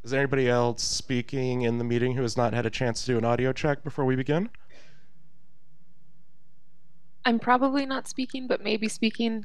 Is there anybody else speaking in the meeting who has not had a chance to do an audio check before we begin? I'm probably not speaking, but maybe speaking.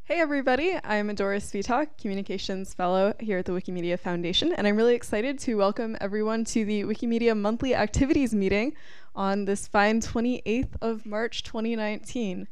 Hey everybody, I'm Doris Vitak, Communications Fellow here at the Wikimedia Foundation, and I'm really excited to welcome everyone to the Wikimedia Monthly Activities Meeting on this fine 28th of March 2019.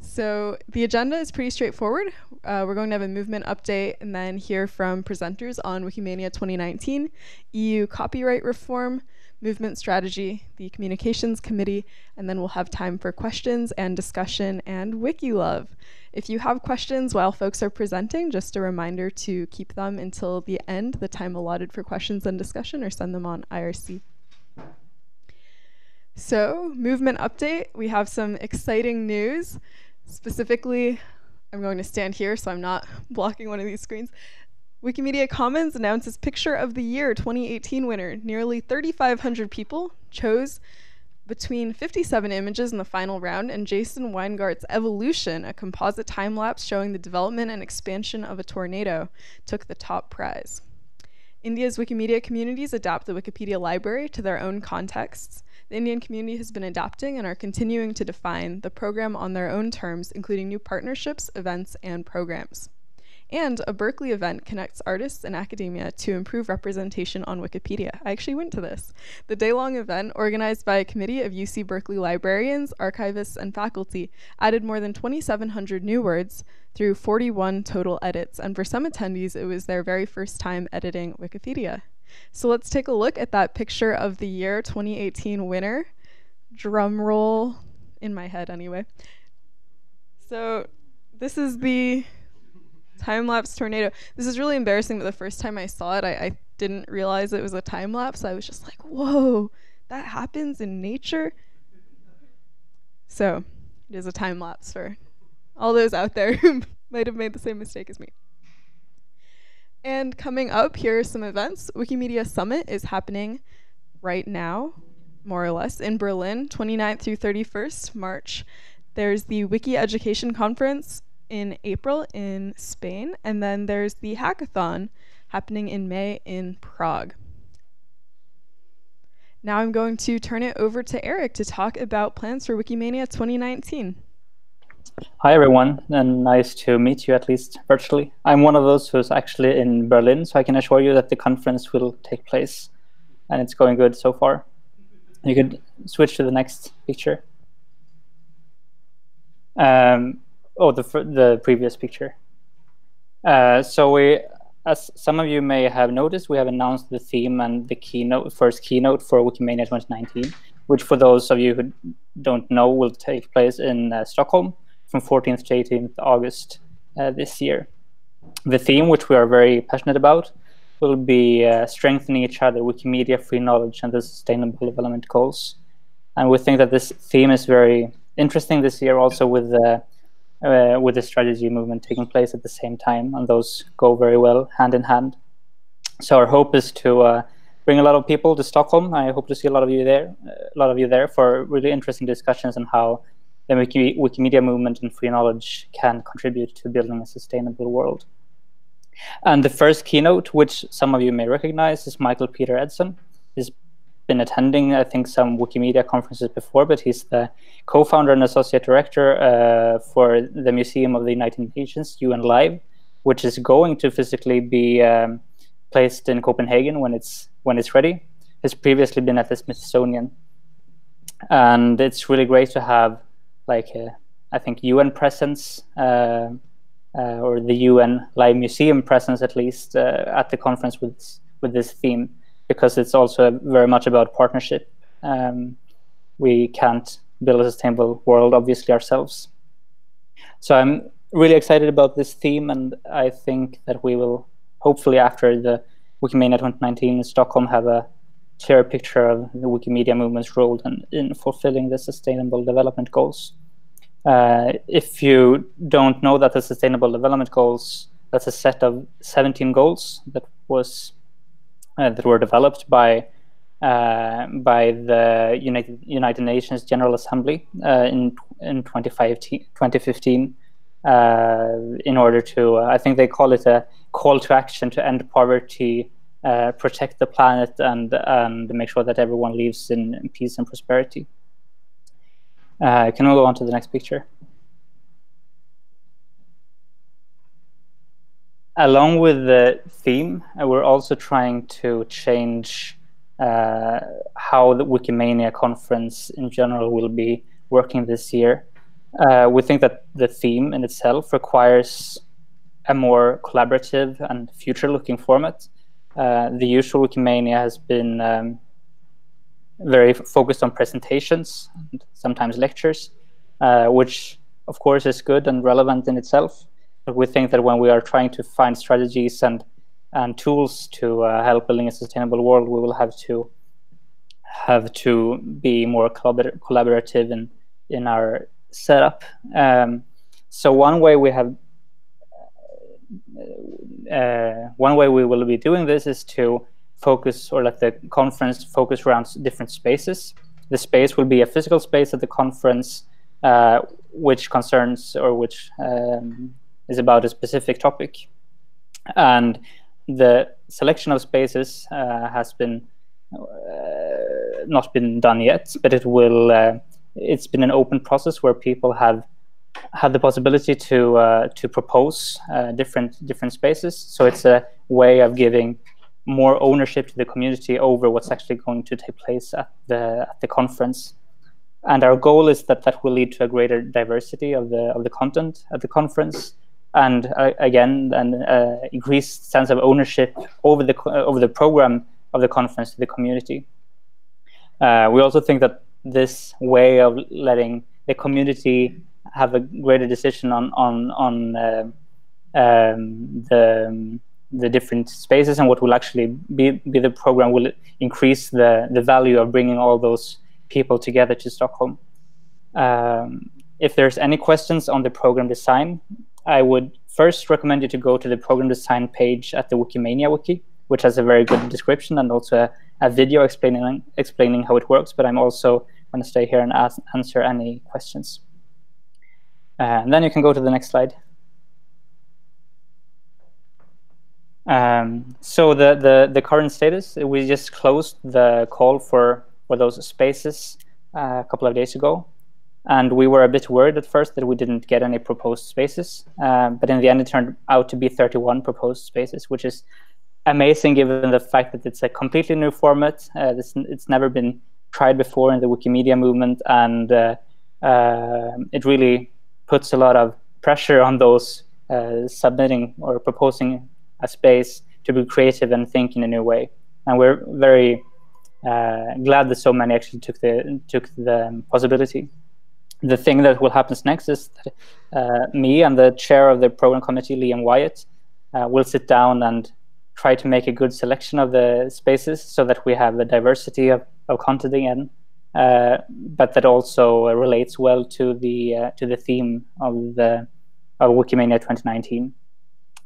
So the agenda is pretty straightforward. We're going to have a movement update and then hear from presenters on Wikimania 2019, EU copyright reform, movement strategy, the communications committee, and then we'll have time for questions and discussion and wiki love. If you have questions while folks are presenting, just a reminder to keep them until the end, the time allotted for questions and discussion, or send them on IRC. So, movement update, we have some exciting news. Specifically, I'm going to stand here so I'm not blocking one of these screens. Wikimedia Commons announces Picture of the Year 2018 winner. Nearly 3,500 people chose between 57 images in the final round, and Jason Weingart's Evolution, a composite time-lapse showing the development and expansion of a tornado, took the top prize. India's Wikimedia communities adapt the Wikipedia library to their own contexts. The Indian community has been adapting and are continuing to define the program on their own terms, including new partnerships, events, and programs. And a Berkeley event connects artists and academia to improve representation on Wikipedia. I actually went to this. The day-long event, organized by a committee of UC Berkeley librarians, archivists, and faculty, added more than 2,700 new words through 41 total edits. And for some attendees, it was their very first time editing Wikipedia. So let's take a look at that Picture of the Year 2018 winner. Drum roll, in my head anyway. So this is the time-lapse tornado. This is really embarrassing, but the first time I saw it, I didn't realize it was a time-lapse. I was just like, whoa, that happens in nature? So it is a time-lapse for all those out there who might have made the same mistake as me. And coming up, here are some events. Wikimedia Summit is happening right now, more or less, in Berlin, 29th through 31st March. There's the Wiki Education Conference in April in Spain, and then there's the hackathon happening in May in Prague. Now I'm going to turn it over to Eric to talk about plans for Wikimania 2019. Hi everyone, and nice to meet you, at least virtually. I'm one of those who's actually in Berlin, so I can assure you that the conference will take place, and it's going good so far. You could switch to the next picture. The previous picture. So we, as some of you may have noticed, we have announced the theme and the first keynote for Wikimania 2019, which for those of you who don't know will take place in Stockholm from 14th to 18th August this year. The theme, which we are very passionate about, will be strengthening each other, Wikimedia, free knowledge, and the sustainable development goals. And we think that this theme is very interesting this year, also with the strategy movement taking place at the same time, and those go very well hand in hand. So our hope is to bring a lot of people to Stockholm. I hope to see a lot of you there for really interesting discussions on how the Wikimedia movement and free knowledge can contribute to building a sustainable world. And the first keynote, which some of you may recognize, is Michael Peter Edson. He's been attending, I think, some Wikimedia conferences before, but he's the co-founder and associate director for the Museum of the United Nations, UN Live, which is going to physically be placed in Copenhagen when it's ready. It's previously been at the Smithsonian, and it's really great to have like I think UN presence or the UN Live Museum presence at least at the conference with this theme, because it's also very much about partnership. We can't build a sustainable world obviously ourselves. So I'm really excited about this theme, and I think that we will hopefully after the Wikimania 2019 in Stockholm have a clear picture of the Wikimedia movement's role in fulfilling the Sustainable Development Goals. If you don't know that the Sustainable Development Goals, that's a set of 17 goals that were developed by the United Nations General Assembly in 2015 in order to, I think they call it a call to action to end poverty, protect the planet, and make sure that everyone lives in peace and prosperity. Can we go on to the next picture? Along with the theme, we're also trying to change how the Wikimania conference in general will be working this year. We think that the theme in itself requires a more collaborative and future-looking format. The usual Wikimania has been very focused on presentations, and sometimes lectures, which of course is good and relevant in itself. But we think that when we are trying to find strategies and tools to help building a sustainable world, we will have to be more collaborative in our setup. So one way we will be doing this is to focus, or let the conference focus around different spaces. The space will be a physical space at the conference, which concerns or which is about a specific topic. And the selection of spaces has been not been done yet, but it will. It's been an open process where people have had the possibility to propose different spaces. So it's a way of giving more ownership to the community over what's actually going to take place at the conference. And our goal is that will lead to a greater diversity of the content at the conference, and again an increased sense of ownership over the program of the conference to the community. We also think that this way of letting the community have a greater decision on the different spaces and what will actually be the program will increase the value of bringing all those people together to Stockholm. If there's any questions on the program design, I would first recommend you to go to the program design page at the Wikimania wiki, which has a very good description and also a video explaining how it works. But I'm also going to stay here and answer any questions. And then you can go to the next slide. So the current status, we just closed the call for those spaces a couple of days ago. And we were a bit worried at first that we didn't get any proposed spaces. But in the end, it turned out to be 31 proposed spaces, which is amazing given the fact that it's a completely new format. It's never been tried before in the Wikimedia movement. And it really puts a lot of pressure on those submitting or proposing a space to be creative and think in a new way. And we're very glad that so many actually took the possibility. The thing that will happen next is that me and the chair of the program committee, Liam Wyatt, will sit down and try to make a good selection of the spaces so that we have a diversity of content again, but that also relates well to the theme of Wikimania 2019.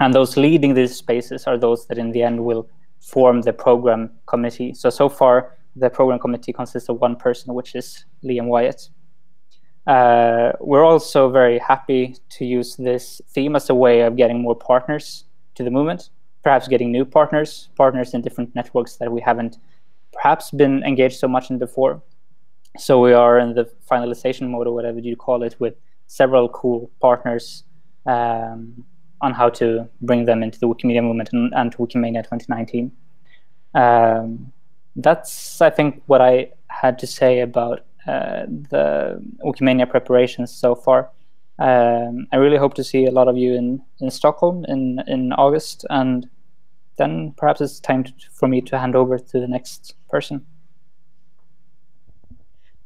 And those leading these spaces are those that in the end will form the program committee. So far, the program committee consists of one person, which is Liam Wyatt. We're also very happy to use this theme as a way of getting more partners to the movement, perhaps getting new partners in different networks that we haven't perhaps been engaged so much in before. So we are in the finalization mode, or whatever you call it, with several cool partners on how to bring them into the Wikimedia movement and to Wikimania 2019. That's, I think, what I had to say about the Wikimania preparations so far. I really hope to see a lot of you in Stockholm in August, and then perhaps it's time for me to hand over to the next person.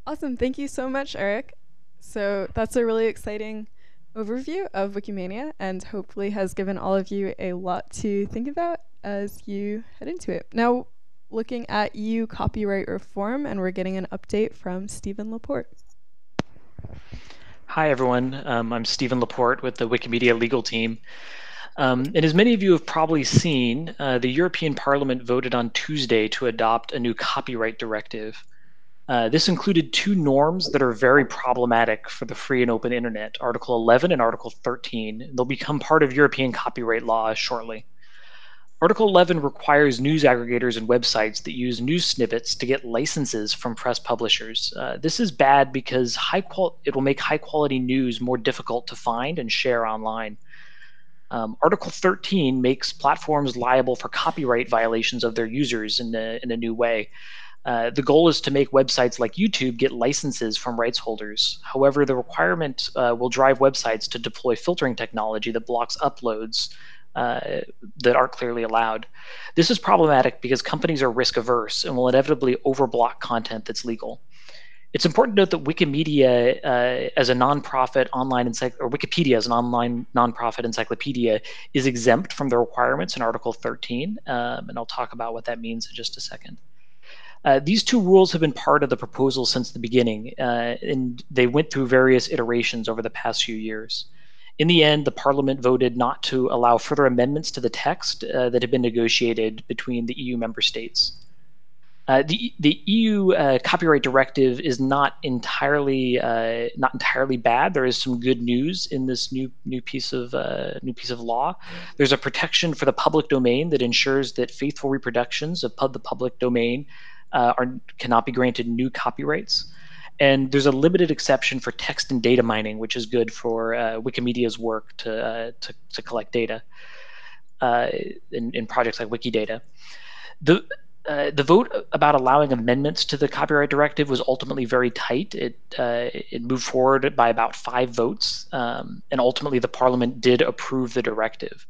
Awesome. Thank you so much, Eric. So that's a really exciting overview of Wikimania, and hopefully has given all of you a lot to think about as you head into it. Now, looking at EU copyright reform, and we're getting an update from Stephen Laporte. Hi, everyone. I'm Stephen Laporte with the Wikimedia legal team. And as many of you have probably seen, the European Parliament voted on Tuesday to adopt a new copyright directive. This included two norms that are very problematic for the free and open internet, Article 11 and Article 13. They'll become part of European copyright law shortly. Article 11 requires news aggregators and websites that use news snippets to get licenses from press publishers. This is bad because it will make high-quality news more difficult to find and share online. Article 13 makes platforms liable for copyright violations of their users in a new way. The goal is to make websites like YouTube get licenses from rights holders. However, the requirement will drive websites to deploy filtering technology that blocks uploads that aren't clearly allowed. This is problematic because companies are risk averse and will inevitably overblock content that's legal. It's important to note that Wikimedia as a nonprofit online or Wikipedia as an online nonprofit encyclopedia is exempt from the requirements in Article 13, and I'll talk about what that means in just a second. These two rules have been part of the proposal since the beginning, and they went through various iterations over the past few years. In the end, the Parliament voted not to allow further amendments to the text that had been negotiated between the EU member states. The EU copyright directive is not entirely bad. There is some good news in this new piece of law. There's a protection for the public domain that ensures that faithful reproductions of the public domain cannot be granted new copyrights. And there's a limited exception for text and data mining, which is good for Wikimedia's work to collect data in projects like Wikidata. The vote about allowing amendments to the copyright directive was ultimately very tight. It moved forward by about 5 votes, and ultimately the Parliament did approve the directive.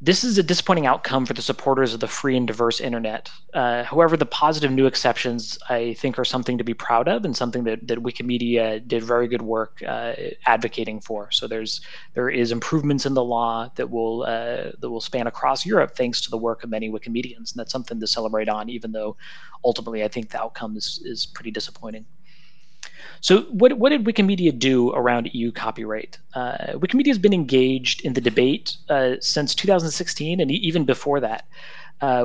This is a disappointing outcome for the supporters of the free and diverse internet. However, the positive new exceptions, I think, are something to be proud of and something that Wikimedia did very good work advocating for. So there is improvements in the law that will span across Europe thanks to the work of many Wikimedians, and that's something to celebrate on, even though ultimately I think the outcome is pretty disappointing. So what did Wikimedia do around EU copyright? Wikimedia has been engaged in the debate since 2016 and even before that.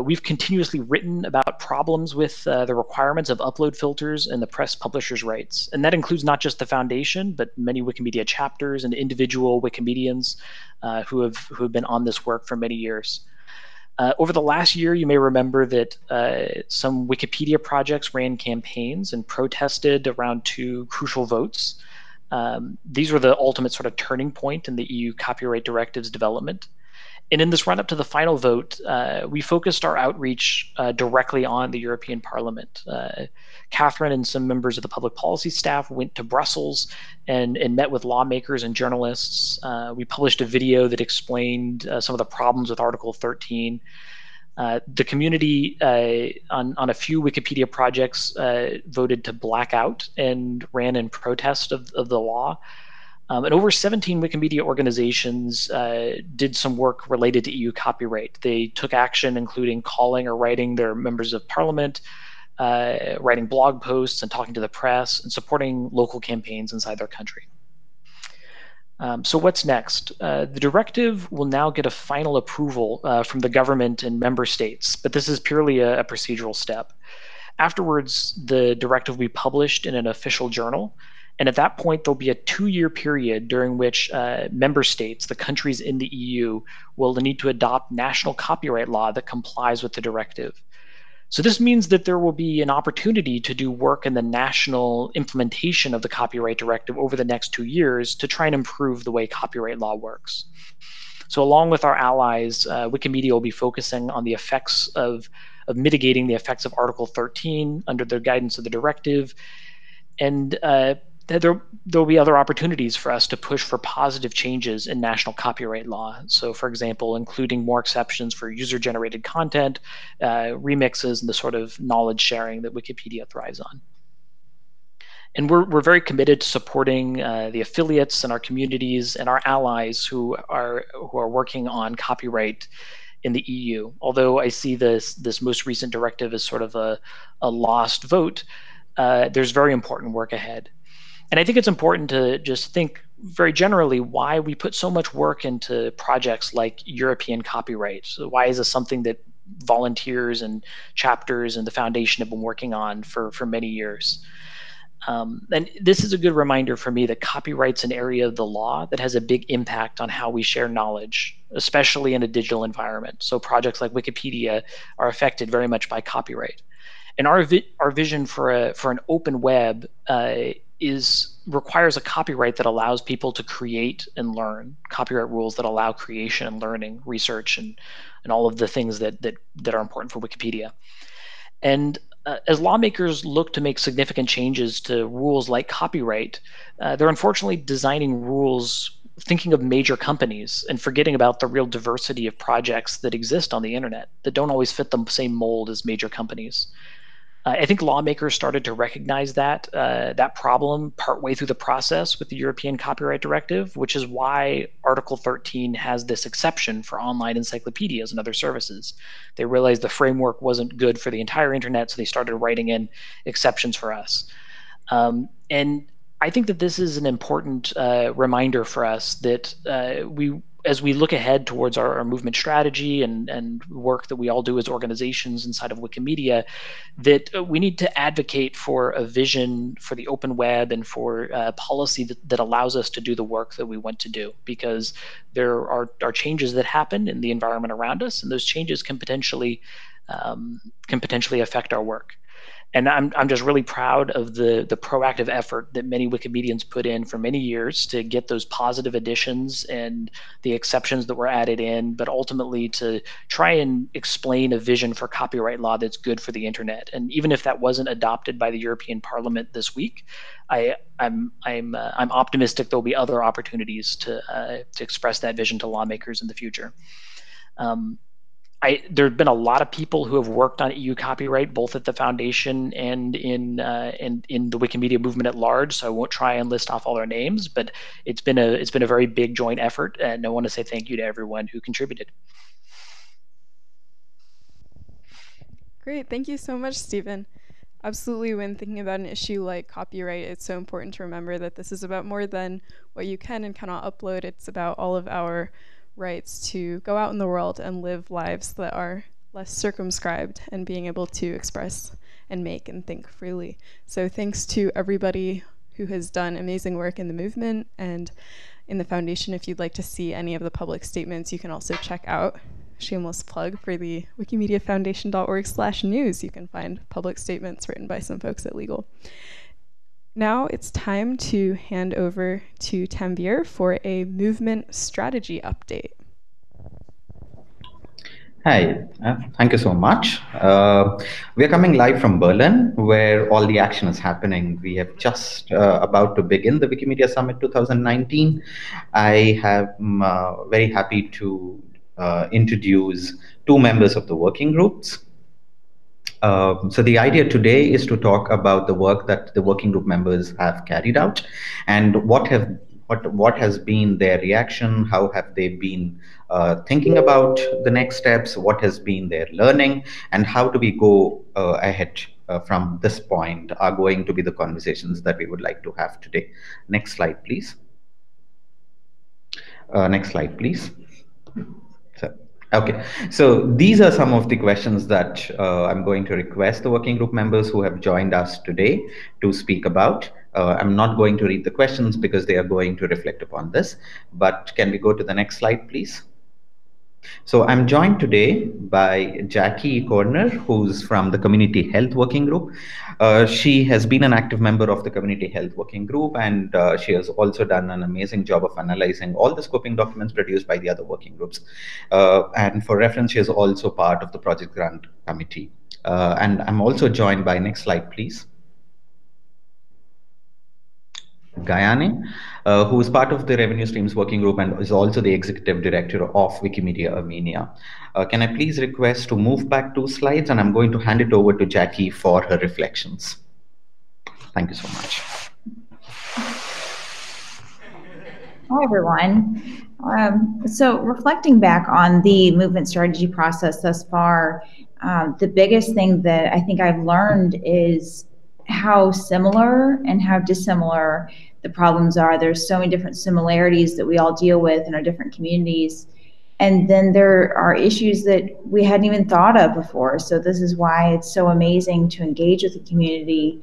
We've continuously written about problems with the requirements of upload filters and the press publishers' rights. And that includes not just the foundation, but many Wikimedia chapters and individual Wikimedians who have been on this work for many years. Over the last year, you may remember that some Wikipedia projects ran campaigns and protested around 2 crucial votes. These were the ultimate sort of turning point in the EU copyright directive's development. And in this run-up to the final vote, we focused our outreach directly on the European Parliament. Catherine and some members of the public policy staff went to Brussels and met with lawmakers and journalists. We published a video that explained some of the problems with Article 13. The community on a few Wikipedia projects voted to black out and ran in protest of the law. And over 17 Wikimedia organizations did some work related to EU copyright. They took action, including calling or writing their members of parliament, writing blog posts and talking to the press, and supporting local campaigns inside their country. So what's next? The directive will now get a final approval from the government and member states, but this is purely a procedural step. Afterwards, the directive will be published in an official journal. And at that point, there'll be a 2-year period during which member states, the countries in the EU, will need to adopt national copyright law that complies with the directive. So this means that there will be an opportunity to do work in the national implementation of the copyright directive over the next 2 years to try and improve the way copyright law works. So along with our allies, Wikimedia will be focusing on the effects of mitigating the effects of Article 13 under the guidance of the directive. And there will be other opportunities for us to push for positive changes in national copyright law. So, for example, including more exceptions for user-generated content, remixes, and the sort of knowledge sharing that Wikipedia thrives on. And we're very committed to supporting the affiliates and our communities and our allies who are working on copyright in the EU. Although I see this most recent directive as sort of a lost vote, there's very important work ahead. And I think it's important to just think very generally why we put so much work into projects like European copyright. So why is this something that volunteers and chapters and the foundation have been working on for many years? And this is a good reminder for me that copyright's an area of the law that has a big impact on how we share knowledge, especially in a digital environment. So projects like Wikipedia are affected very much by copyright. And our vision for an open web requires a copyright that allows people to create and learn, copyright rules that allow creation and learning, research, and all of the things that are important for Wikipedia. And as lawmakers look to make significant changes to rules like copyright, they're unfortunately designing rules thinking of major companies and forgetting about the real diversity of projects that exist on the internet that don't always fit the same mold as major companies. I think lawmakers started to recognize that problem partway through the process with the European Copyright Directive, which is why Article 13 has this exception for online encyclopedias and other services. They realized the framework wasn't good for the entire internet, so they started writing in exceptions for us. And I think that this is an important reminder for us that as we look ahead towards our movement strategy and work that we all do as organizations inside of Wikimedia, that we need to advocate for a vision for the open web and for policy that allows us to do the work that we want to do, because there are changes that happen in the environment around us, and those changes can potentially affect our work. And I'm just really proud of the proactive effort that many Wikimedians put in for many years to get those positive additions and the exceptions that were added in, but ultimately to try and explain a vision for copyright law that's good for the internet. And even if that wasn't adopted by the European Parliament this week, I'm optimistic there'll be other opportunities to express that vision to lawmakers in the future. There have been a lot of people who have worked on EU copyright, both at the foundation and in the Wikimedia movement at large. So I won't try and list off all their names, but it's been a very big joint effort, and I want to say thank you to everyone who contributed. Great, thank you so much, Stephen. Absolutely, when thinking about an issue like copyright, it's so important to remember that this is about more than what you can and cannot upload. It's about all of our rights to go out in the world and live lives that are less circumscribed and being able to express and make and think freely. So thanks to everybody who has done amazing work in the movement and in the foundation. If you'd like to see any of the public statements, you can also check out, shameless plug for the wikimediafoundation.org/news. You can find public statements written by some folks at Legal. Now it's time to hand over to Tanvir for a movement strategy update. Hi, thank you so much. We are coming live from Berlin, where all the action is happening. We have just about to begin the Wikimedia Summit 2019. I am very happy to introduce two members of the working groups. So the idea today is to talk about the work that the working group members have carried out and what has been their reaction, how have they been thinking about the next steps, what has been their learning, and how do we go ahead from this point are going to be the conversations that we would like to have today. Next slide, please. Next slide, please. Okay, so these are some of the questions that I'm going to request the working group members who have joined us today to speak about. I'm not going to read the questions because they are going to reflect upon this, but can we go to the next slide, please? So I'm joined today by Jackie Koerner, who's from the Community Health Working Group. She has been an active member of the Community Health Working Group, and she has also done an amazing job of analyzing all the scoping documents produced by the other working groups. And for reference, she is also part of the Project Grant Committee. And I'm also joined by, next slide, please, Gayane, who is part of the Revenue Streams Working Group and is also the Executive Director of Wikimedia Armenia. Can I please request to move back 2 slides, and I'm going to hand it over to Jackie for her reflections. Thank you so much. Hi, everyone. So reflecting back on the movement strategy process thus far, the biggest thing that I think I've learned is how similar and how dissimilar the problems are. There's so many different similarities that we all deal with in our different communities. And then there are issues that we hadn't even thought of before. So this is why it's so amazing to engage with the community.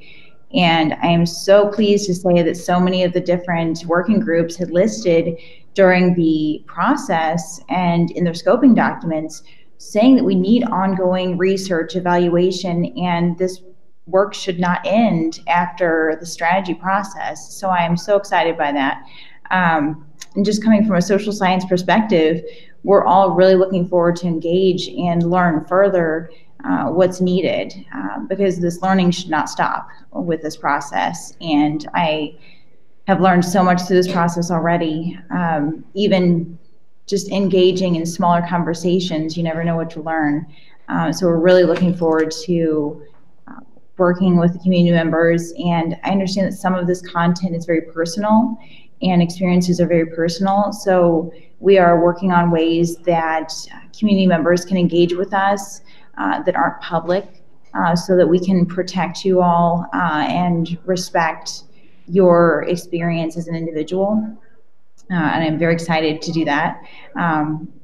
And I am so pleased to say that so many of the different working groups had listed during the process and in their scoping documents saying that we need ongoing research, evaluation, and this work should not end after the strategy process. So I am so excited by that. And just coming from a social science perspective, we're all really looking forward to engage and learn further what's needed, because this learning should not stop with this process. And I have learned so much through this process already. Even just engaging in smaller conversations, you never know what to learn. So we're really looking forward to working with the community members. And I understand that some of this content is very personal and experiences are very personal. So we are working on ways that community members can engage with us that aren't public, so that we can protect you all and respect your experience as an individual. And I'm very excited to do that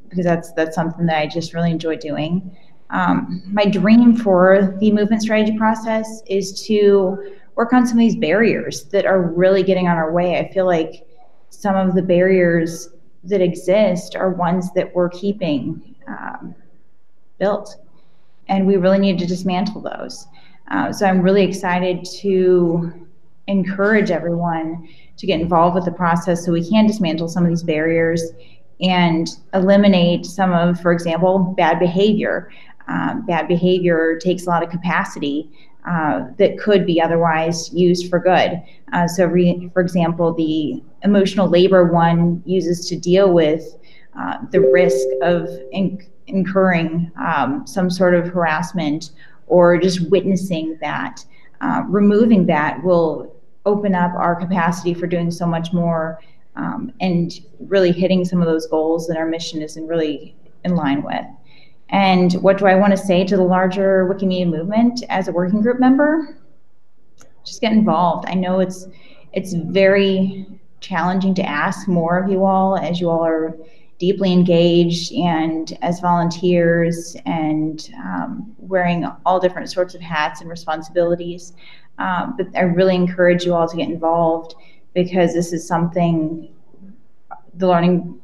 because that's something that I just really enjoy doing. My dream for the movement strategy process is to work on some of these barriers that are really getting on our way. I feel like some of the barriers that exist are ones that we're keeping built, and we really need to dismantle those. So I'm really excited to encourage everyone to get involved with the process so we can dismantle some of these barriers and eliminate some of, for example, bad behavior. Bad behavior takes a lot of capacity that could be otherwise used for good. For example, the emotional labor one uses to deal with the risk of incurring some sort of harassment or just witnessing that. Removing that will open up our capacity for doing so much more and really hitting some of those goals that our mission is really in line with. And what do I want to say to the larger Wikimedia movement as a working group member? Just get involved. I know it's very challenging to ask more of you all, as you all are deeply engaged and as volunteers and wearing all different sorts of hats and responsibilities. But I really encourage you all to get involved, because this is something, the learning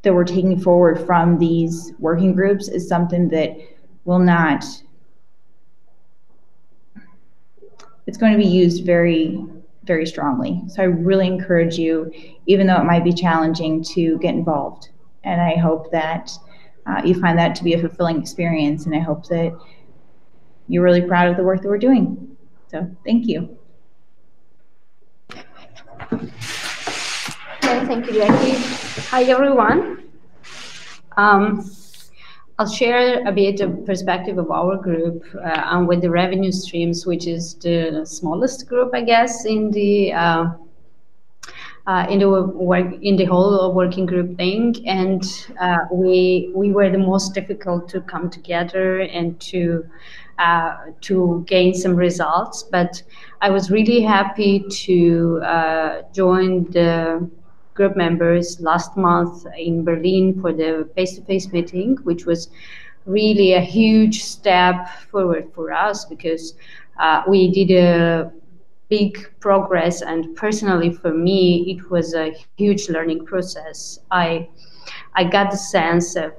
that we're taking forward from these working groups is something that will not, it's going to be used very, very strongly. So I really encourage you, even though it might be challenging, to get involved. And I hope that you find that to be a fulfilling experience, and I hope that you're really proud of the work that we're doing. So thank you. Okay, thank you, Jackie. Hi, everyone. I'll share a bit of perspective of our group and with the revenue streams, which is the smallest group, I guess, in the whole working group thing. And we were the most difficult to come together and to gain some results. But I was really happy to join the group members last month in Berlin for the face-to-face meeting, which was really a huge step forward for us, because we did a big progress, and personally for me it was a huge learning process. I got the sense of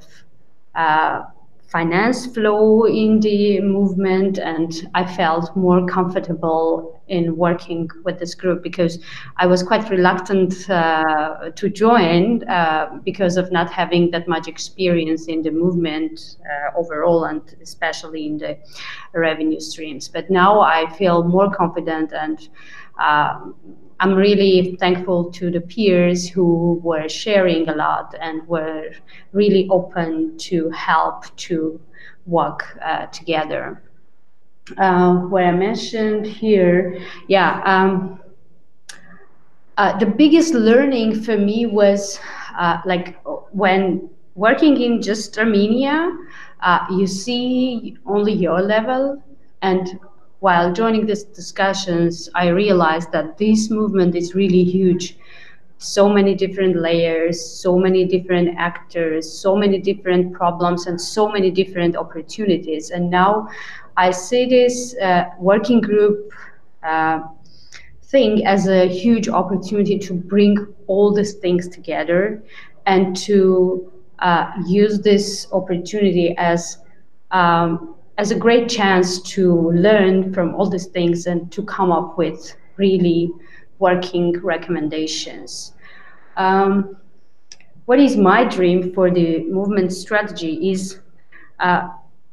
finance flow in the movement, and I felt more comfortable in working with this group because I was quite reluctant to join because of not having that much experience in the movement overall, and especially in the revenue streams. But now I feel more confident, and I'm really thankful to the peers who were sharing a lot and were really open to help to work together. What I mentioned here, the biggest learning for me was like when working in just Armenia, you see only your level, and while joining these discussions, I realized that this movement is really huge. So many different layers, so many different actors, so many different problems, and so many different opportunities. And now I see this working group thing as a huge opportunity to bring all these things together and to use this opportunity as a great chance to learn from all these things and to come up with really working recommendations. What is my dream for the movement strategy is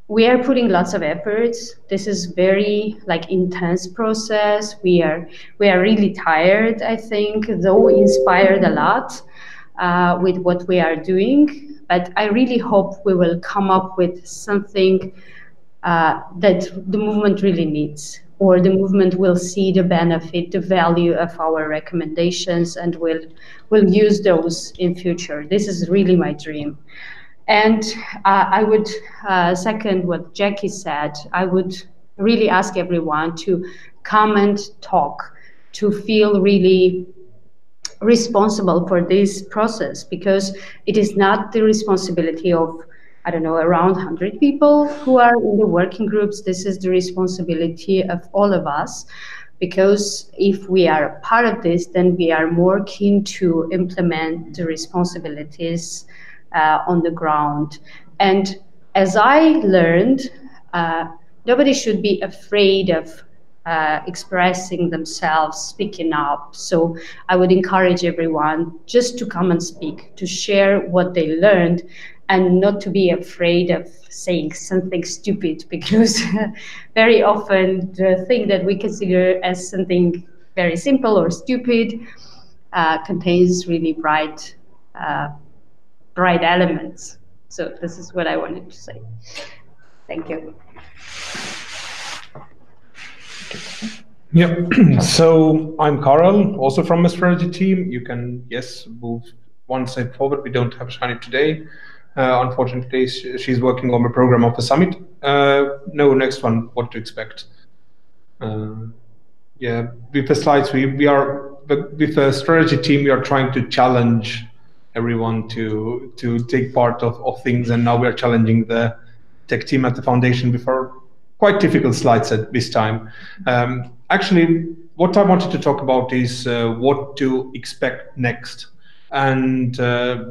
we are putting lots of efforts. This is very intense process. We are really tired, I think, though inspired a lot with what we are doing. But I really hope we will come up with something that the movement really needs, or the movement will see the benefit, the value of our recommendations, and will use those in future. This is really my dream. And I would second what Jackie said. I would really ask everyone to come and talk, to feel really responsible for this process, because it is not the responsibility of, I don't know, around 100 people who are in the working groups. This is the responsibility of all of us, because if we are a part of this, then we are more keen to implement the responsibilities on the ground. And as I learned, nobody should be afraid of expressing themselves, speaking up. So I would encourage everyone just to come and speak, to share what they learned, and not to be afraid of saying something stupid, because very often the thing that we consider as something very simple or stupid contains really bright elements. So this is what I wanted to say. Thank you. Yeah, so I'm Karel, also from the strategy team. You can, yes, move one step forward. We don't have Shani today. Unfortunately, she's working on the program of the summit. No, next one, what to expect. Yeah, with the slides, we are, with the strategy team, we are trying to challenge everyone to take part of things, and now we are challenging the tech team at the foundation with our quite difficult slides at this time. Actually, what I wanted to talk about is what to expect next. And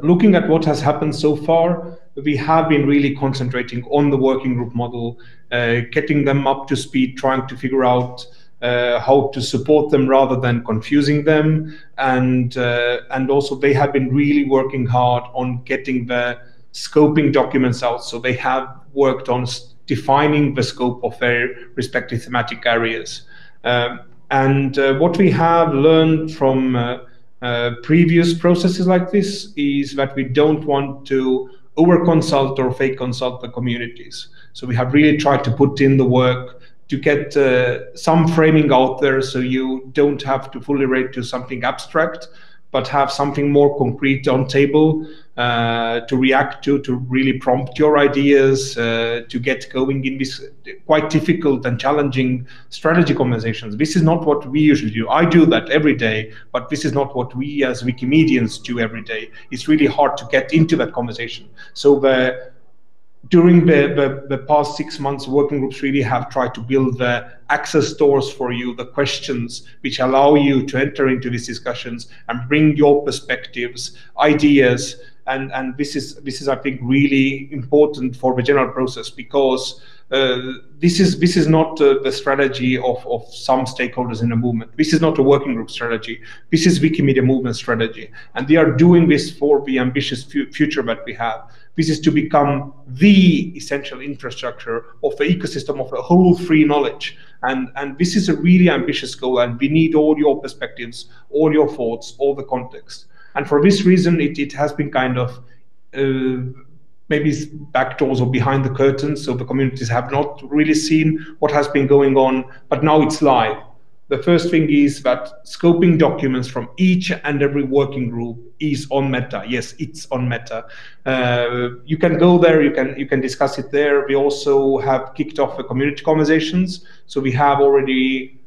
looking at what has happened so far, we have been really concentrating on the working group model, getting them up to speed, trying to figure out how to support them rather than confusing them. And also they have been really working hard on getting the scoping documents out. So they have worked on defining the scope of their respective thematic areas. And what we have learned from previous processes like this is that we don't want to over-consult or fake consult the communities. So we have really tried to put in the work to get some framing out there, so you don't have to fully relate to something abstract, but have something more concrete on table to react to really prompt your ideas, to get going in this quite difficult and challenging strategy conversations. This is not what we usually do. I do that every day, but this is not what we as Wikimedians do every day. It's really hard to get into that conversation. So during the past 6 months, working groups really have tried to build the access doors for you, the questions which allow you to enter into these discussions and bring your perspectives, ideas, and this is I think really important for the general process, because this is not the strategy of some stakeholders in the movement. This is not a working group strategy. This is Wikimedia movement strategy, and they are doing this for the ambitious future that we have. This is to become the essential infrastructure of the ecosystem of the whole free knowledge. And this is a really ambitious goal, and we need all your perspectives, all your thoughts, all the context. And for this reason, it has been kind of maybe back doors or behind the curtains, so the communities have not really seen what has been going on, but now it's live. The first thing is that scoping documents from each and every working group is on Meta. Yes, it's on Meta. You can go there, you can discuss it there. We also have kicked off the community conversations. So we have already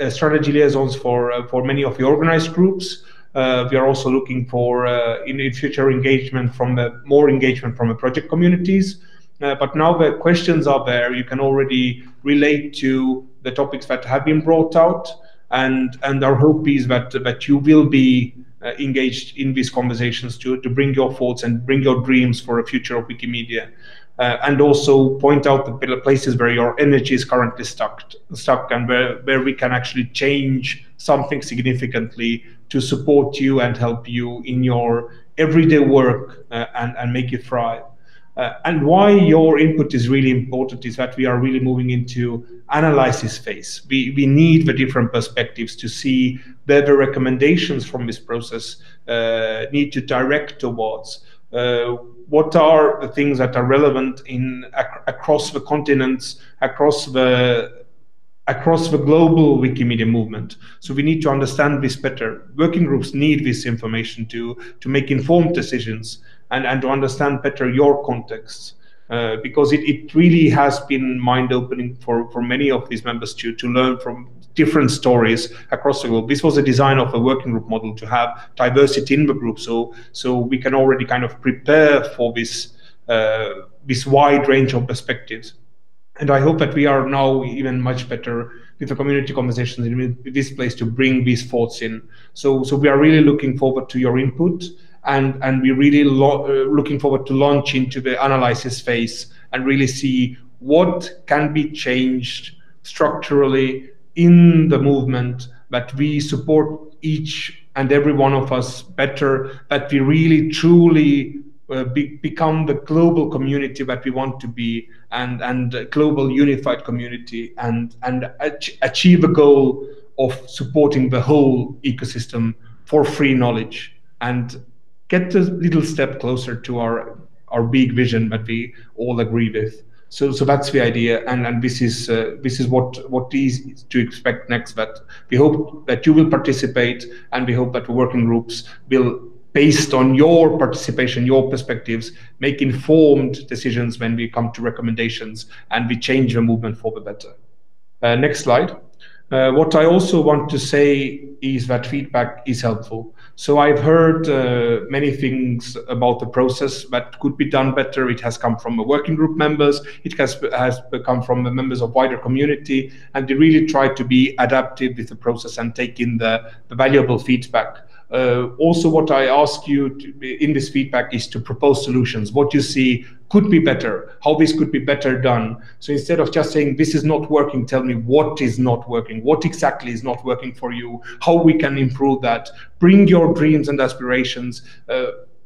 strategy liaisons for many of the organized groups. We are also looking for in future engagement more engagement from the project communities. But now the questions are there. You can already relate to the topics that have been brought out, and our hope is that you will be engaged in these conversations to bring your thoughts and bring your dreams for a future of Wikimedia, and also point out the places where your energy is currently stuck, and where we can actually change something significantly to support you and help you in your everyday work and make you thrive. And why your input is really important is that we are really moving into analysis phase. We need the different perspectives to see where the recommendations from this process need to direct towards. What are the things that are relevant across the continents, across the global Wikimedia movement? So we need to understand this better. Working groups need this information to make informed decisions and to understand better your contexts, because it really has been mind-opening for many of these members to learn from different stories across the globe. This was a design of a working group model to have diversity in the group, so we can already kind of prepare for this wide range of perspectives. And I hope that we are now even much better with the community conversations in this place to bring these thoughts in. So we are really looking forward to your input, and we're really looking forward to launch into the analysis phase and really see what can be changed structurally in the movement, that we support each and every one of us better, that we really truly become the global community that we want to be, and a global unified community, and achieve a goal of supporting the whole ecosystem for free knowledge, and get a little step closer to our big vision that we all agree with. So that's the idea, and this is what is to expect next. That we hope that you will participate, and we hope that the working groups will, based on your participation, your perspectives, make informed decisions when we come to recommendations, and we change the movement for the better. Next slide. What I also want to say is that feedback is helpful. So I've heard many things about the process that could be done better. It has come from the working group members. It has come from the members of wider community, and they really try to be adaptive with the process and take in the valuable feedback. Also, what I ask you in this feedback is to propose solutions. What you see could be better, how this could be better done. So instead of just saying this is not working, tell me what is not working, what exactly is not working for you, how we can improve that. Bring your dreams and aspirations.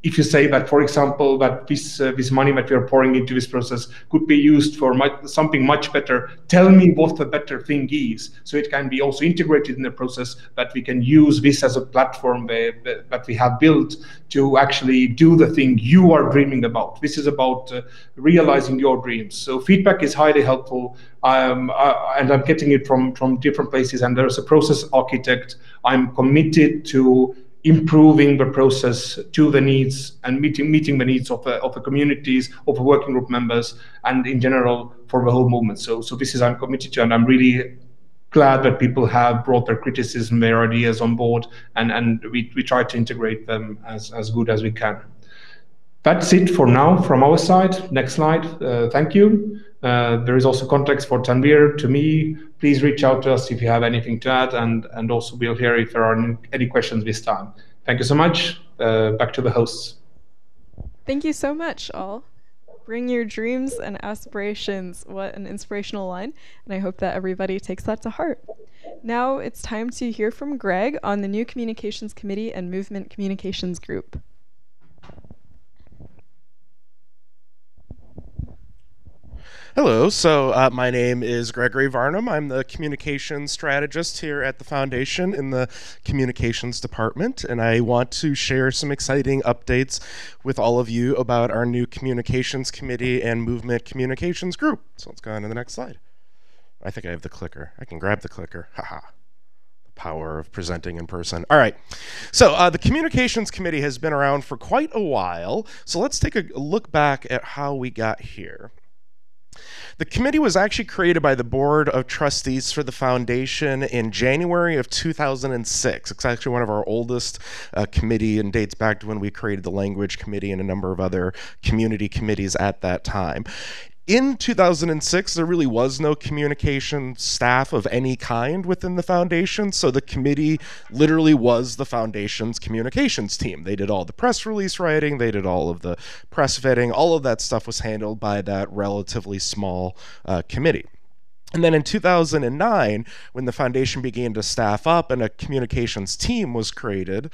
If you say that, for example, that this money that we are pouring into this process could be used for something much better, tell me what the better thing is, so it can be also integrated in the process, that we can use this as a platform that we have built to actually do the thing you are dreaming about. This is about realizing your dreams. So feedback is highly helpful, and I'm getting it from different places, and there's a process architect. I'm committed to improving the process to the needs and meeting the needs of the communities, of the working group members, and in general for the whole movement. So this is I'm committed to, and I'm really glad that people have brought their criticism, their ideas on board, and we try to integrate them as good as we can. That's it for now from our side. Next slide. Thank you. There is also context for Tanvir to me. Please reach out to us if you have anything to add, and also we'll hear if there are any questions this time. Thank you so much. Back to the hosts. Thank you so much, all. Bring your dreams and aspirations. What an inspirational line. And I hope that everybody takes that to heart. Now it's time to hear from Greg on the new Communications Committee and Movement Communications Group. Hello, so my name is Gregory Varnum. I'm the communications strategist here at the Foundation in the communications department, and I want to share some exciting updates with all of you about our new communications committee and movement communications group. So let's go on to the next slide. I think I have the clicker. I can grab the clicker. Haha. The power of presenting in person. All right. So the communications committee has been around for quite a while. So let's take a look back at how we got here. The committee was actually created by the Board of Trustees for the Foundation in January of 2006. It's actually one of our oldest committee and dates back to when we created the Language Committee and a number of other community committees at that time. In 2006, there really was no communication staff of any kind within the foundation, so the committee literally was the foundation's communications team. They did all the press release writing, they did all of the press vetting, all of that stuff was handled by that relatively small committee. And then in 2009, when the foundation began to staff up and a communications team was created,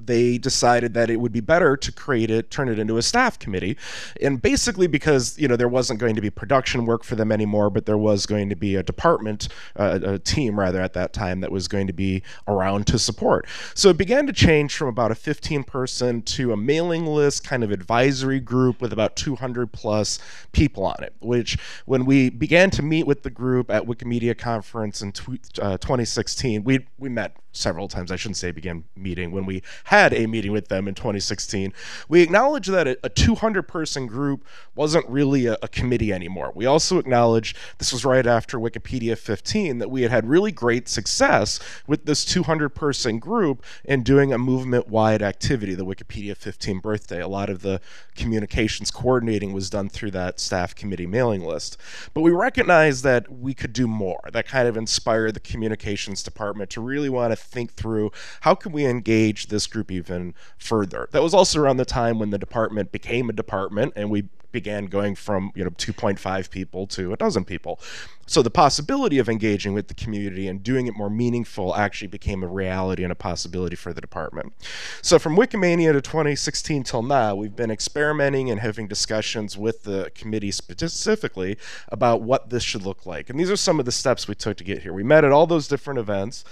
they decided that it would be better to turn it into a staff committee. And basically because, there wasn't going to be production work for them anymore, but there was going to be a department, a team rather at that time that was going to be around to support. So it began to change from about a 15-person to a mailing list kind of advisory group with about 200 plus people on it, which when we began to meet with the group at Wikimedia Conference in 2016. We met several times. I shouldn't say began meeting. When we had a meeting with them in 2016, we acknowledged that a 200-person group wasn't really a committee anymore. We also acknowledged, this was right after Wikipedia 15, that we had really great success with this 200-person group in doing a movement-wide activity, the Wikipedia 15 birthday. A lot of the communications coordinating was done through that staff committee mailing list. But we recognized that we could do more. That kind of inspired the communications department to really want to think through how can we engage this group even further. That was also around the time when the department became a department and we began going from 2.5 people to 12 people. So the possibility of engaging with the community and doing it more meaningful actually became a reality and a possibility for the department. So from Wikimania to 2016 till now, we've been experimenting and having discussions with the committee specifically about what this should look like. And these are some of the steps we took to get here. We met at all those different events.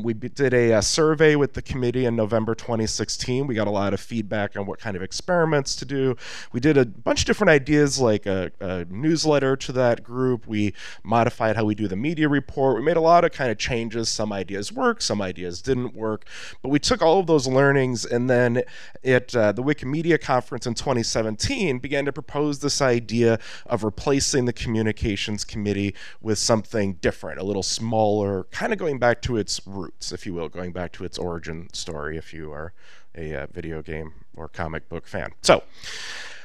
We did a survey with the committee in November 2016. We got a lot of feedback on what kind of experiments to do. We did a bunch of different ideas like a newsletter to that group. We modified how we do the media report. We made a lot of kind of changes. Some ideas worked, some ideas didn't work. But we took all of those learnings and then at the Wikimedia Conference in 2017 began to propose this idea of replacing the communications committee with something different, a little smaller, kind of going back to its roots, if you will, going back to its origin story if you are a video game or comic book fan. So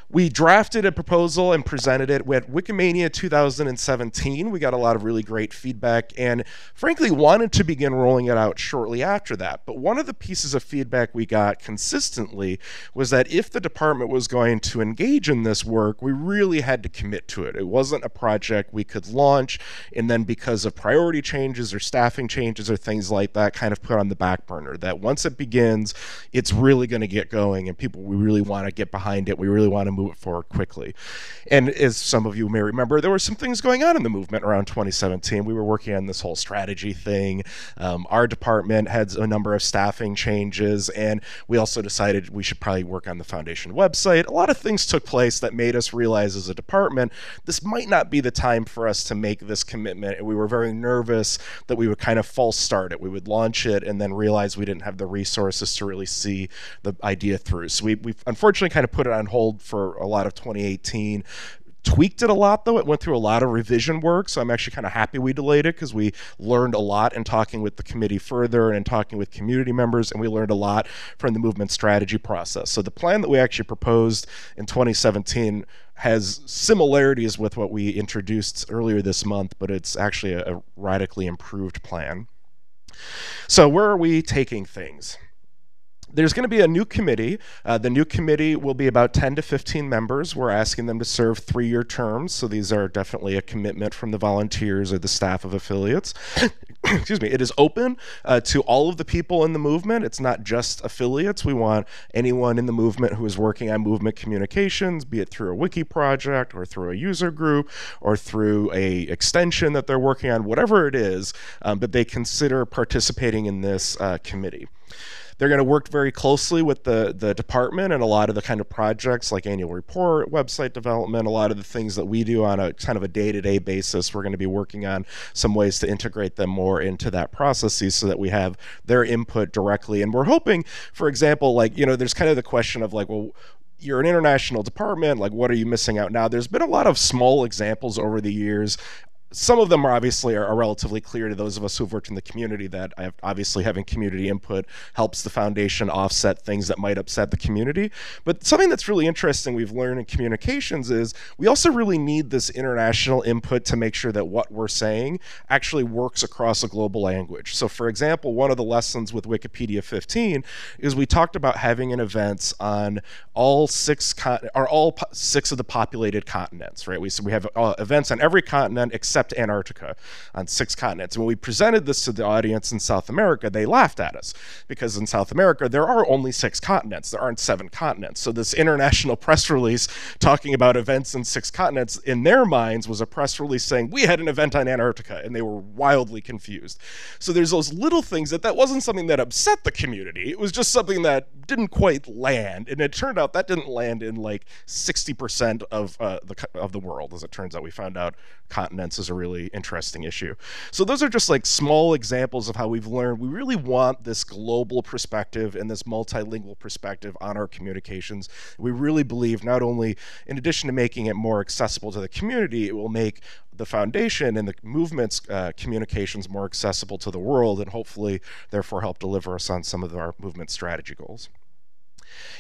we drafted a proposal and presented it with Wikimania 2017. We got a lot of really great feedback and frankly wanted to begin rolling it out shortly after that. But one of the pieces of feedback we got consistently was that if the department was going to engage in this work, we really had to commit to it. It wasn't a project we could launch and then because of priority changes or staffing changes or things like that kind of put on the back burner. That once it begins, it's really going to get going and we really want to get behind it. We really want to move it forward quickly. And as some of you may remember, there were some things going on in the movement around 2017. We were working on this whole strategy thing. Our department had a number of staffing changes, and we also decided we should probably work on the foundation website. A lot of things took place that made us realize as a department, this might not be the time for us to make this commitment. And we were very nervous that we would kind of false start it. We would launch it and then realize we didn't have the resources to really see the idea through. So we unfortunately kind of put it on hold for a lot of 2018. Tweaked it a lot though. It went through a lot of revision work, so I'm actually kind of happy we delayed it because we learned a lot in talking with the committee further and in talking with community members, and we learned a lot from the movement strategy process. So the plan that we actually proposed in 2017 has similarities with what we introduced earlier this month, but it's actually a radically improved plan. So where are we taking things? There's going to be a new committee. The new committee will be about 10 to 15 members. We're asking them to serve 3-year terms, so these are definitely a commitment from the volunteers or the staff of affiliates. Excuse me. It is open to all of the people in the movement. It's not just affiliates. We want anyone in the movement who is working on movement communications, be it through a wiki project or through a user group or through a extension that they're working on, whatever it is, that they consider participating in this committee. They're going to work very closely with the department and a lot of the kind of projects like annual report, website development, a lot of the things that we do on a kind of a day-to-day basis. We're going to be working on some ways to integrate them more into that processes so that we have their input directly. And we're hoping, for example, like, you know, there's kind of the question of like, well, you're an international department, like what are you missing out now? There's been a lot of small examples over the years. Some of them are obviously are relatively clear to those of us who've worked in the community, that obviously having community input helps the foundation offset things that might upset the community. But something that's really interesting we've learned in communications is we also really need this international input to make sure that what we're saying actually works across a global language. So for example, one of the lessons with Wikipedia 15 is we talked about having an events on all 6 of the populated continents, right? So we have events on every continent except Antarctica, on 6 continents. And when we presented this to the audience in South America, they laughed at us because in South America there are only 6 continents. There aren't 7 continents. So this international press release talking about events in 6 continents in their minds was a press release saying we had an event on Antarctica, and they were wildly confused. So there's those little things that wasn't something that upset the community. It was just something that didn't quite land, and it turned out that didn't land in like 60% of the world. As it turns out, we found out continents is a really interesting issue. So those are just like small examples of how we've learned we really want this global perspective and this multilingual perspective on our communications. We really believe not only, in addition to making it more accessible to the community, it will make the foundation and the movement's communications more accessible to the world, and hopefully therefore help deliver us on some of our movement strategy goals.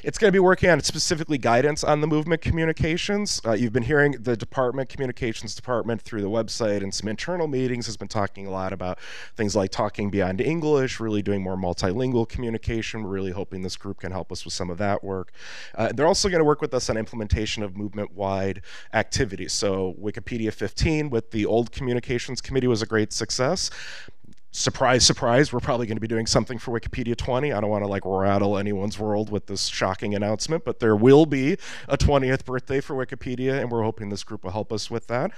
It's going to be working on specifically guidance on the movement communications. You've been hearing the communications department through the website and some internal meetings has been talking a lot about things like talking beyond English, really doing more multilingual communication. We're really hoping this group can help us with some of that work. They're also going to work with us on implementation of movement-wide activities. So Wikipedia 15 with the old communications committee was a great success. Surprise, surprise, we're probably going to be doing something for Wikipedia 20. I don't want to like rattle anyone's world with this shocking announcement, but there will be a 20th birthday for Wikipedia, and we're hoping this group will help us with that.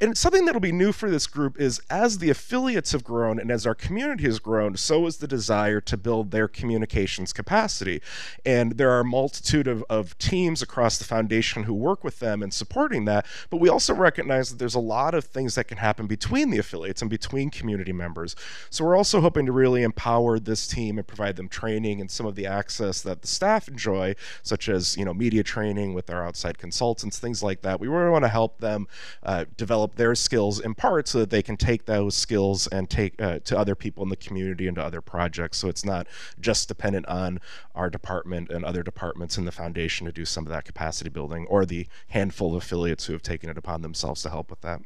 And something that'll be new for this group is as the affiliates have grown and as our community has grown, so is the desire to build their communications capacity. And there are a multitude of teams across the foundation who work with them in supporting that, but we also recognize that there's a lot of things that can happen between the affiliates and between community members. So we're also hoping to really empower this team and provide them training and some of the access that the staff enjoy, such as, you know, media training with our outside consultants, things like that. We really want to help them develop their skills in part so that they can take those skills and take to other people in the community and to other projects. So it's not just dependent on our department and other departments in the foundation to do some of that capacity building, or the handful of affiliates who have taken it upon themselves to help with that.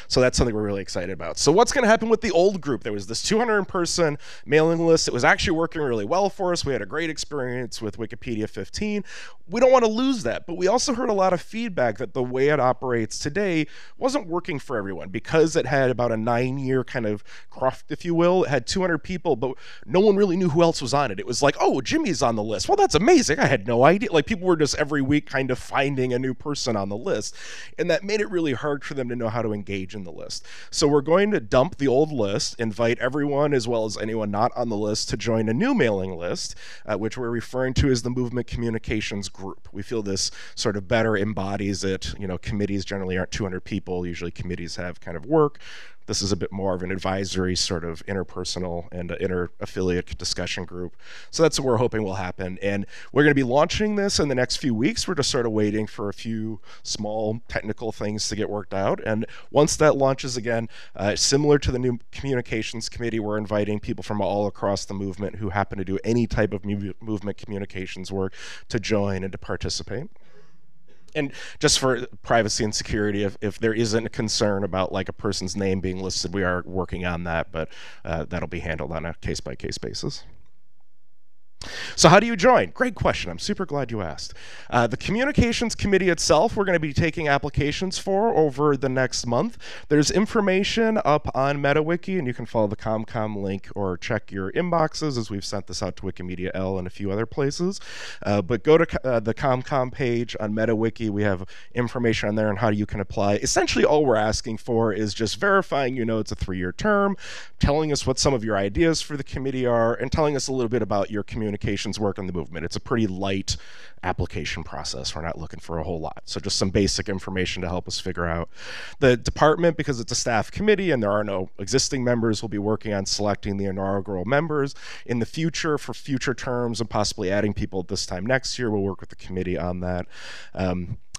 So that's something we're really excited about. So what's going to happen with the old group? There was this 200-person mailing list. It was actually working really well for us. We had a great experience with Wikipedia 15. We don't want to lose that, but we also heard a lot of feedback that the way it operates today wasn't working for everyone because it had about a 9-year kind of cruft, if you will. It had 200 people, but no one really knew who else was on it. It was like, oh, Jimmy's on the list. Well, that's amazing. I had no idea. Like, people were just every week kind of finding a new person on the list, and that made it really hard for them to know how to engage in the list. So we're going to dump the old list, invite everyone as well as anyone not on the list to join a new mailing list, which we're referring to as the Movement Communications Group. We feel this sort of better embodies it. You know, committees generally aren't 200 people. Usually committees have kind of work. This is a bit more of an advisory sort of interpersonal and inter-affiliate discussion group. So that's what we're hoping will happen. And we're going to be launching this in the next few weeks. We're just sort of waiting for a few small technical things to get worked out. And once that launches again, similar to the new communications committee, we're inviting people from all across the movement who happen to do any type of movement communications work to join and to participate. And just for privacy and security, if there isn't a concern about like a person's name being listed, we are working on that, but that'll be handled on a case-by-case basis. So how do you join? Great question. I'm super glad you asked. The Communications Committee itself, we're going to be taking applications for over the next month. There's information up on MetaWiki, and you can follow the ComCom link or check your inboxes as we've sent this out to Wikimedia L and a few other places. But go to the ComCom page on MetaWiki. We have information on there on how you can apply. Essentially, all we're asking for is just verifying it's a 3-year term, telling us what some of your ideas for the committee are, and telling us a little bit about your communications work on the movement. It's a pretty light application process. We're not looking for a whole lot. So just some basic information to help us figure out. The department, because it's a staff committee and there are no existing members, will be working on selecting the inaugural members. In the future, for future terms and possibly adding people at this time next year, we'll work with the committee on that.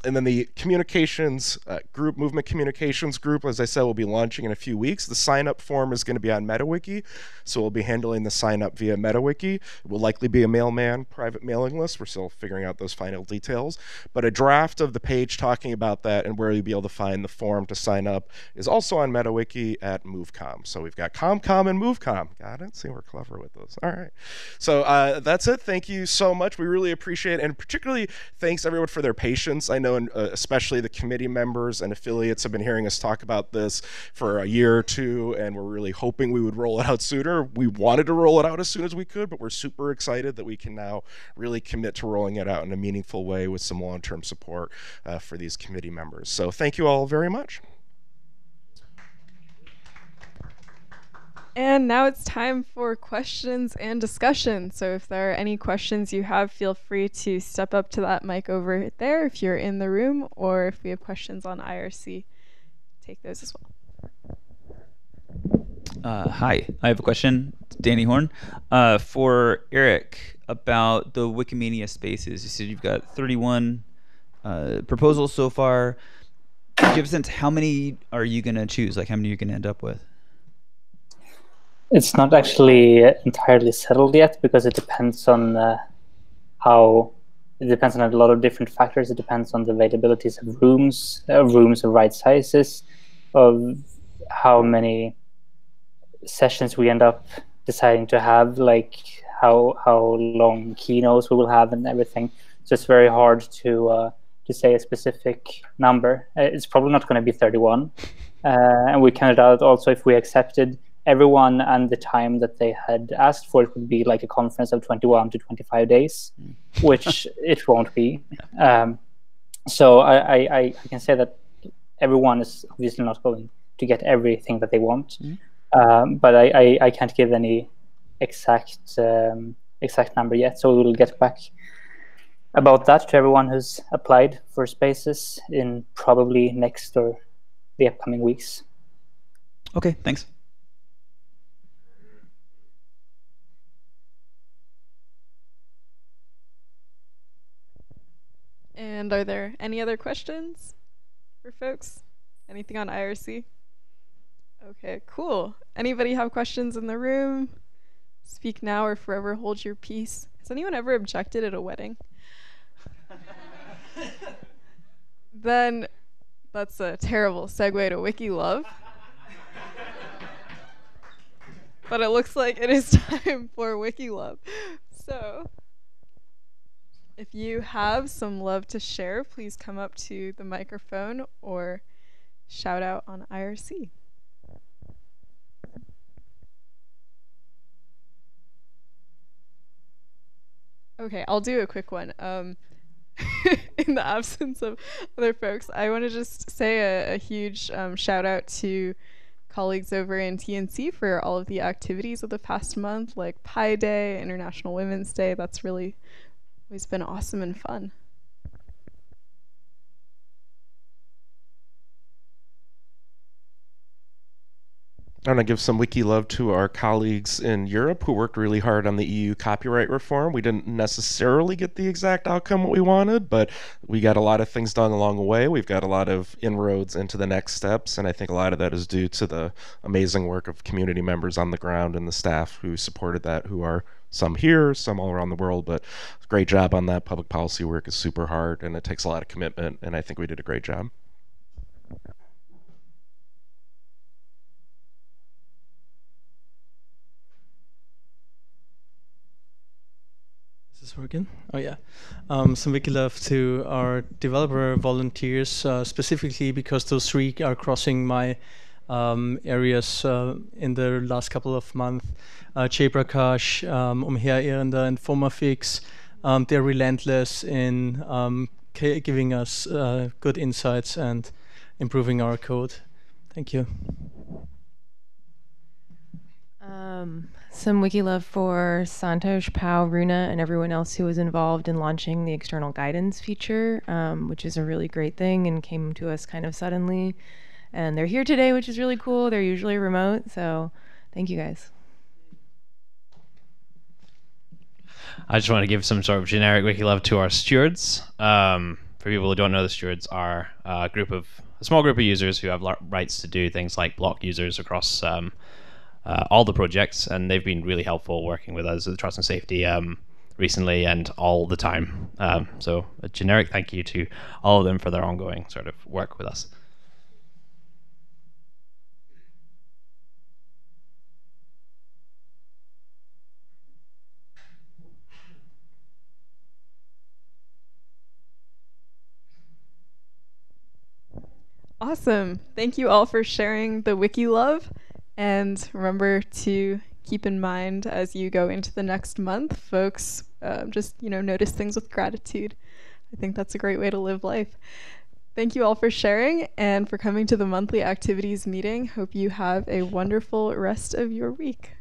And then the communications group, movement communications group, as I said, will be launching in a few weeks. The sign-up form is going to be on MetaWiki, so we'll be handling the sign-up via MetaWiki. It will likely be a mailman private mailing list. We're still figuring out those final details. But a draft of the page talking about that and where you'll be able to find the form to sign up is also on MetaWiki at MoveCom. So we've got ComCom and MoveCom. Got it? See, we're clever with those. All right. So that's it. Thank you so much. We really appreciate it. And particularly thanks everyone for their patience. I know especially the committee members and affiliates have been hearing us talk about this for a year or two, and we're really hoping we would roll it out sooner. We wanted to roll it out as soon as we could, but we're super excited that we can now really commit to rolling it out in a meaningful way with some long-term support for these committee members. So thank you all very much. And now it's time for questions and discussion. So if there are any questions you have, feel free to step up to that mic over there if you're in the room, or if we have questions on IRC, take those as well. Hi, I have a question. Danny Horn. For Eric, about the Wikimania spaces. You said you've got 31 proposals so far. Do you have a sense how many are you going to choose? Like how many you're going to end up with? It's not actually entirely settled yet because it depends on it depends on a lot of different factors. It depends on the availabilities of rooms of right sizes, of how many sessions we end up deciding to have, like how long keynotes we will have and everything. So it's very hard to say a specific number. It's probably not going to be 31. And we counted out also if we accepted everyone and the time that they had asked for, it would be like a conference of 21 to 25 days, which it won't be. So I can say that everyone is obviously not going to get everything that they want, but I can't give any exact number yet. So we will get back about that to everyone who's applied for spaces in probably next or the upcoming weeks. Okay, thanks. And are there any other questions for folks? Anything on IRC? Okay, cool. Anybody have questions in the room? Speak now or forever hold your peace. Has anyone ever objected at a wedding? Then that's a terrible segue to WikiLove. But it looks like it is time for WikiLove. So if you have some love to share, please come up to the microphone or shout out on IRC. Okay, I'll do a quick one. In the absence of other folks, I want to just say a huge shout out to colleagues over in TNC for all of the activities of the past month, like Pi Day, International Women's Day. That's really always been awesome and fun. I want to give some wiki love to our colleagues in Europe who worked really hard on the EU copyright reform. We didn't necessarily get the exact outcome what we wanted, but we got a lot of things done along the way. We've got a lot of inroads into the next steps, and I think a lot of that is due to the amazing work of community members on the ground and the staff who supported that, who are some here, some all around the world, but great job on that. Public policy work is super hard, and it takes a lot of commitment, and I think we did a great job. working? Oh yeah. Some wiki love to our developer volunteers, specifically because those three are crossing my areas in the last couple of months. Jay Prakash, Umherirrender, and Formafix. They're relentless in giving us good insights and improving our code. Thank you. Some wiki love for Santosh, Pau, Runa, and everyone else who was involved in launching the external guidance feature, which is a really great thing and came to us kind of suddenly. And they're here today, which is really cool. They're usually remote, so thank you guys. I just want to give some sort of generic wiki love to our stewards. For people who don't know, the stewards are a small group of users who have rights to do things like block users across all the projects, and they've been really helpful working with us at Trust and Safety recently and all the time. So a generic thank you to all of them for their ongoing sort of work with us. Awesome. Thank you all for sharing the wiki love. And remember to keep in mind as you go into the next month, folks, just notice things with gratitude. I think that's a great way to live life. Thank you all for sharing and for coming to the monthly activities meeting. Hope you have a wonderful rest of your week.